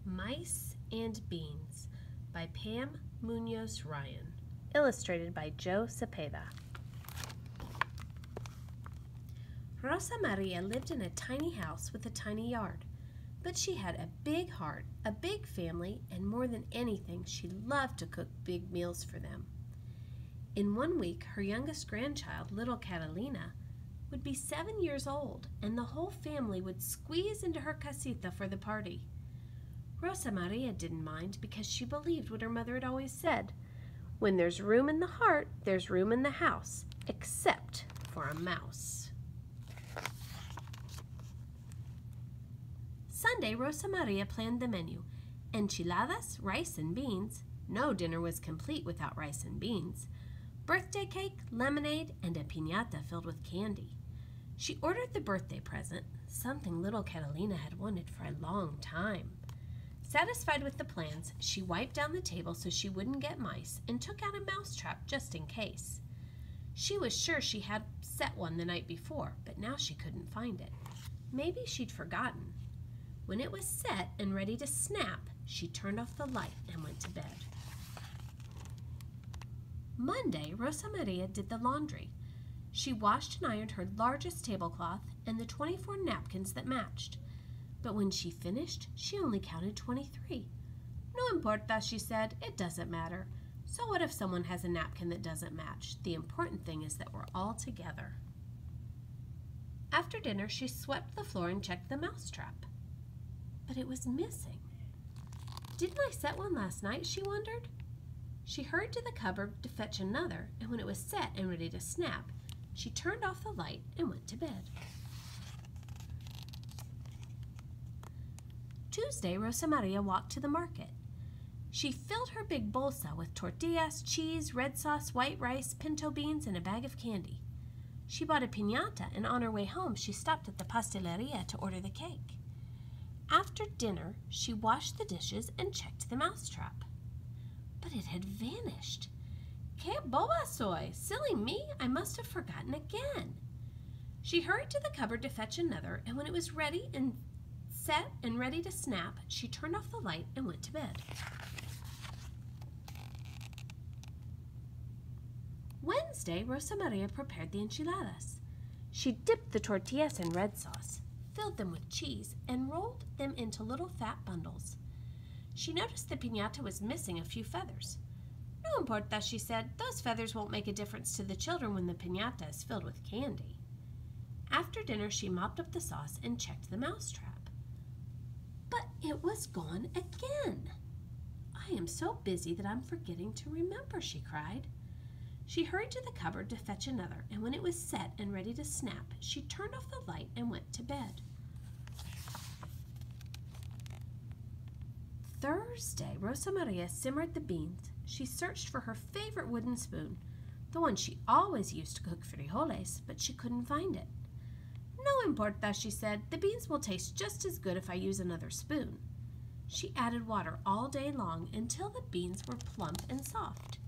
Mice and Beans by Pam Muñoz Ryan. Illustrated by Joe Cepeda. Rosa Maria lived in a tiny house with a tiny yard, but she had a big heart, a big family, and more than anything, she loved to cook big meals for them. In 1 week, her youngest grandchild, little Catalina, would be 7 years old, and the whole family would squeeze into her casita for the party. Rosa Maria didn't mind because she believed what her mother had always said: when there's room in the heart, there's room in the house, except for a mouse. Sunday, Rosa Maria planned the menu: enchiladas, rice and beans. No dinner was complete without rice and beans. Birthday cake, lemonade, and a piñata filled with candy. She ordered the birthday present, something little Catalina had wanted for a long time. Satisfied with the plans, she wiped down the table so she wouldn't get mice and took out a mousetrap just in case. She was sure she had set one the night before, but now she couldn't find it. Maybe she'd forgotten. When it was set and ready to snap, she turned off the light and went to bed. Monday, Rosa Maria did the laundry. She washed and ironed her largest tablecloth and the 24 napkins that matched. But when she finished, she only counted 23. No importa, she said, it doesn't matter. So what if someone has a napkin that doesn't match? The important thing is that we're all together. After dinner, she swept the floor and checked the mousetrap. But it was missing. Didn't I set one last night, she wondered. She hurried to the cupboard to fetch another, and when it was set and ready to snap, she turned off the light and went to bed. Tuesday, Rosa Maria walked to the market. She filled her big bolsa with tortillas, cheese, red sauce, white rice, pinto beans, and a bag of candy. She bought a piñata, and on her way home, she stopped at the pasteleria to order the cake. After dinner, she washed the dishes and checked the mousetrap. But it had vanished. Que boba soy! Silly me, I must have forgotten again. She hurried to the cupboard to fetch another, and when it was ready and set and ready to snap, she turned off the light and went to bed. Wednesday, Rosa Maria prepared the enchiladas. She dipped the tortillas in red sauce, filled them with cheese, and rolled them into little fat bundles. She noticed the piñata was missing a few feathers. No importa, she said, those feathers won't make a difference to the children when the piñata is filled with candy. After dinner, she mopped up the sauce and checked the mousetrap. But it was gone again. I am so busy that I'm forgetting to remember, she cried. She hurried to the cupboard to fetch another, and when it was set and ready to snap, she turned off the light and went to bed. Thursday, Rosa Maria simmered the beans. She searched for her favorite wooden spoon, the one she always used to cook frijoles, but she couldn't find it. No importa, she said, the beans will taste just as good if I use another spoon. She added water all day long until the beans were plump and soft.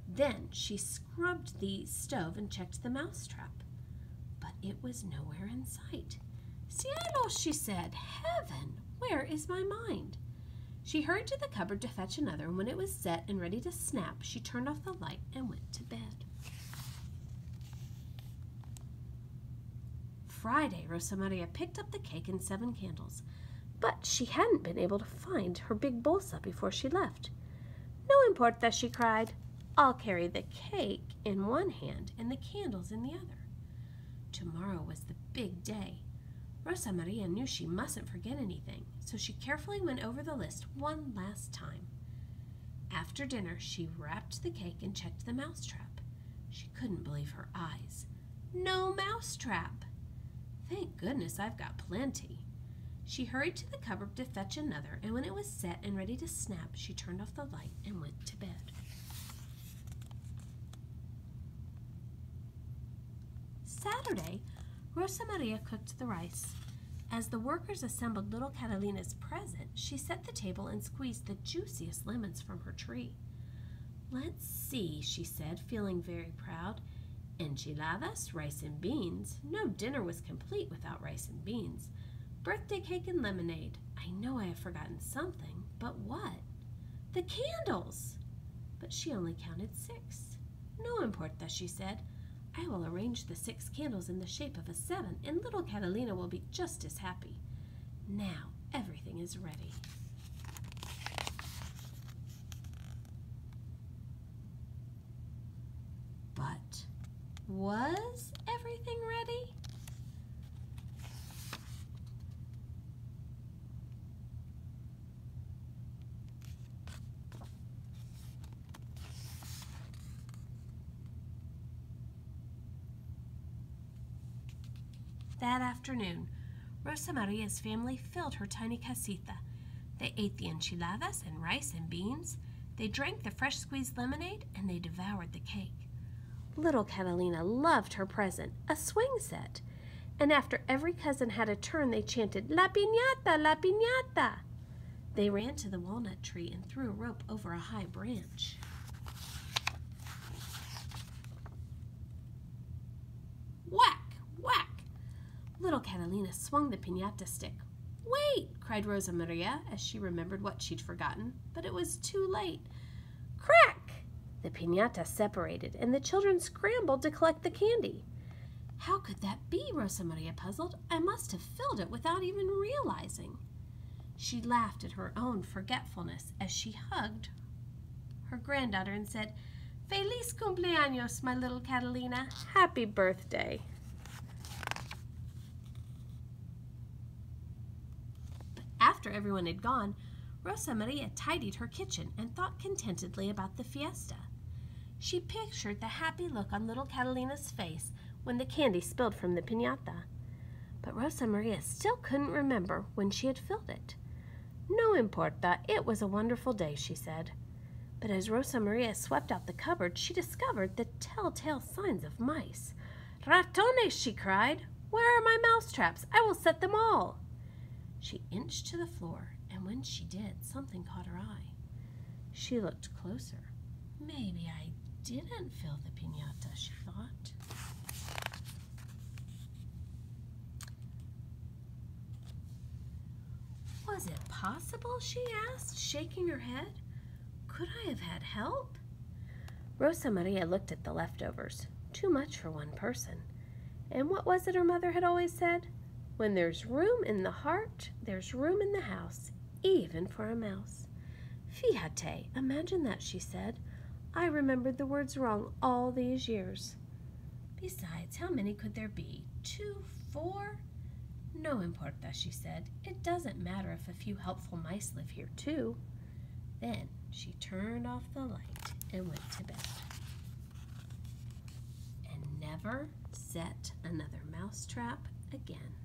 Then she scrubbed the stove and checked the mousetrap, but it was nowhere in sight. Cielos, she said, heaven, where is my mind? She hurried to the cupboard to fetch another, and when it was set and ready to snap, she turned off the light and went to bed. Friday, Rosa Maria picked up the cake and 7 candles, but she hadn't been able to find her big bolsa before she left. No importa, she cried. I'll carry the cake in one hand and the candles in the other. Tomorrow was the big day. Rosa Maria knew she mustn't forget anything, so she carefully went over the list one last time. After dinner, she wrapped the cake and checked the mousetrap. She couldn't believe her eyes. No mousetrap! Thank goodness I've got plenty. She hurried to the cupboard to fetch another, and when it was set and ready to snap, she turned off the light and went to bed. Saturday, Rosa Maria cooked the rice. As the workers assembled little Catalina's present, she set the table and squeezed the juiciest lemons from her tree. Let's see, she said, feeling very proud. Enchiladas, rice and beans. No dinner was complete without rice and beans. Birthday cake and lemonade. I I know I have forgotten something, but what? The candles! But she only counted 6. No importa, she said. I will arrange the 6 candles in the shape of a 7, and little Catalina will be just as happy. Now everything is ready. But was everything ready? That afternoon, Rosa Maria's family filled her tiny casita. They ate the enchiladas and rice and beans. They drank the fresh squeezed lemonade, and they devoured the cake. Little Catalina loved her present, a swing set. And after every cousin had a turn, they chanted, "La piñata, la piñata." They ran to the walnut tree and threw a rope over a high branch. Whack, whack! Little Catalina swung the piñata stick. "Wait!" cried Rosa Maria as she remembered what she'd forgotten, but it was too late. Crack! The piñata separated, and the children scrambled to collect the candy. How could that be? Rosa Maria puzzled. I must have filled it without even realizing. She laughed at her own forgetfulness as she hugged her granddaughter and said, "Feliz cumpleaños, my little Catalina. Happy birthday." But after everyone had gone, Rosa Maria tidied her kitchen and thought contentedly about the fiesta. She pictured the happy look on little Catalina's face when the candy spilled from the piñata. But Rosa Maria still couldn't remember when she had filled it. No importa, it was a wonderful day, she said. But as Rosa Maria swept out the cupboard, she discovered the telltale signs of mice. "Ratones!" she cried. "Where are my mousetraps? I will set them all." She inched to the floor, and when she did, something caught her eye. She looked closer. Maybe I didn't fill the piñata, she thought. Was it possible, she asked, shaking her head? Could I have had help? Rosa Maria looked at the leftovers. Too much for one person. And what was it her mother had always said? When there's room in the heart, there's room in the house, even for a mouse. Fíjate, imagine that, she said. I remembered the words wrong all these years. Besides, how many could there be? 2, 4? No importa, she said. It doesn't matter if a few helpful mice live here, too. Then she turned off the light and went to bed. And never set another mousetrap again.